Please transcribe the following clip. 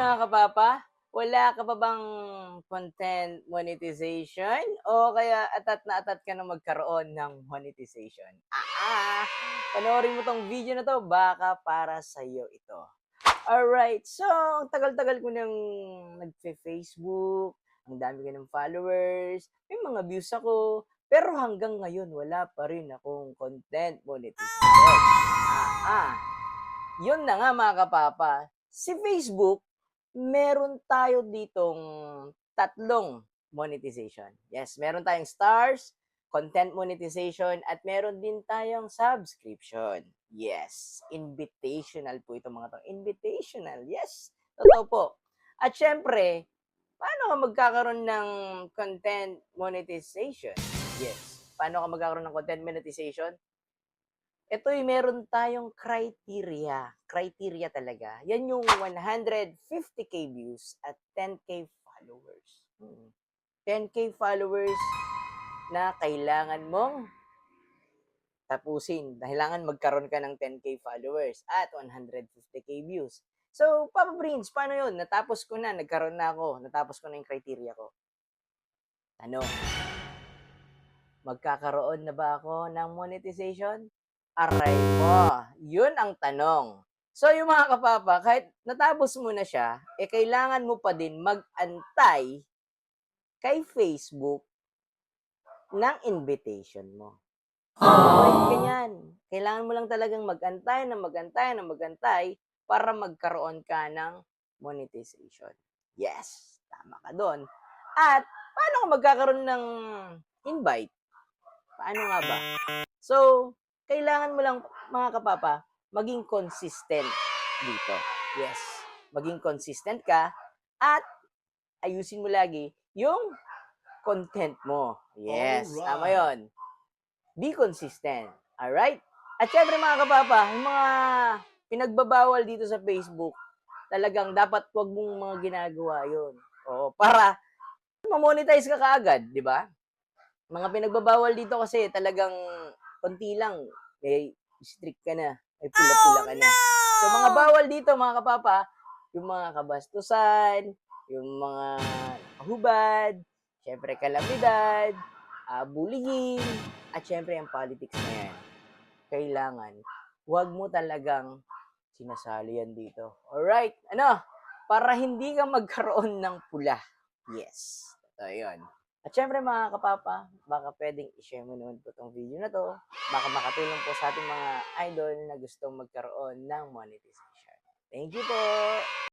mga kapapa? Wala ka pa bang content monetization o kaya atat na atat ka na magkaroon ng monetization? Panoorin mo 'tong video na 'to baka para sa'yo ito. Alright, so ang tagal-tagal ko ng nagfe-Facebook, ang dami ko ng followers, may mga views ako, pero hanggang ngayon wala pa rin akong content monetization. Ah, ah. Yun na nga mga kapapa, si Facebook, meron tayo ditong tatlong monetization. Yes, meron tayong stars, content monetization, at meron din tayong subscription. Yes, invitational po ito mga to. Invitational, yes. Totoo po. At syempre, paano ka magkakaroon ng content monetization? Yes. Paano ka magkakaroon ng content monetization? Ito'y meron tayong criteria. Criteria talaga. Yan yung 150k views at 10k followers. 10k followers na kailangan mong tapusin. Kailangan magkaroon ka ng 10k followers at 150k views. So, Papa Prince, paano yun? Natapos ko na, nagkaroon na ako. Natapos ko na yung criteria ko. Ano? Magkakaroon na ba ako ng monetization? Aray mo, yun ang tanong. So yung mga kapapa, kahit natapos mo na siya, kailangan mo pa din mag-antay kay Facebook ng invitation mo. Wait ganyan. Kailangan mo lang talagang mag-antay na mag-antay na mag-antay para magkaroon ka ng monetization. Yes, tama ka doon. At paano ka magkakaroon ng invite? Paano nga ba? So, kailangan mo lang, mga kapapa, maging consistent dito. Yes, maging consistent ka at ayusin mo lagi yung content mo. Yes, tama yon. Be consistent. Alright? At syempre mga kapapa, yung mga pinagbabawal dito sa Facebook, talagang dapat wag mong mga ginagawa yon. Oo, para ma-monetize ka kaagad, di ba? Mga pinagbabawal dito kasi talagang konti lang, may strict ka na, may pula-pula ka na. So mga bawal dito mga kapapa, yung mga kabastusan, yung mga hubad, syempre kalamidad, bullying, at syempre ang politics na yan. Kailangan, huwag mo talagang sinasali yan dito. Alright, ano? Para hindi ka magkaroon ng pula. Yes, ito yun. At syempre mga kapapa, baka pwedeng i-share mo naman po itong video na to. Baka makatulong po sa ating mga idol na gustong magkaroon ng monetization. Thank you po!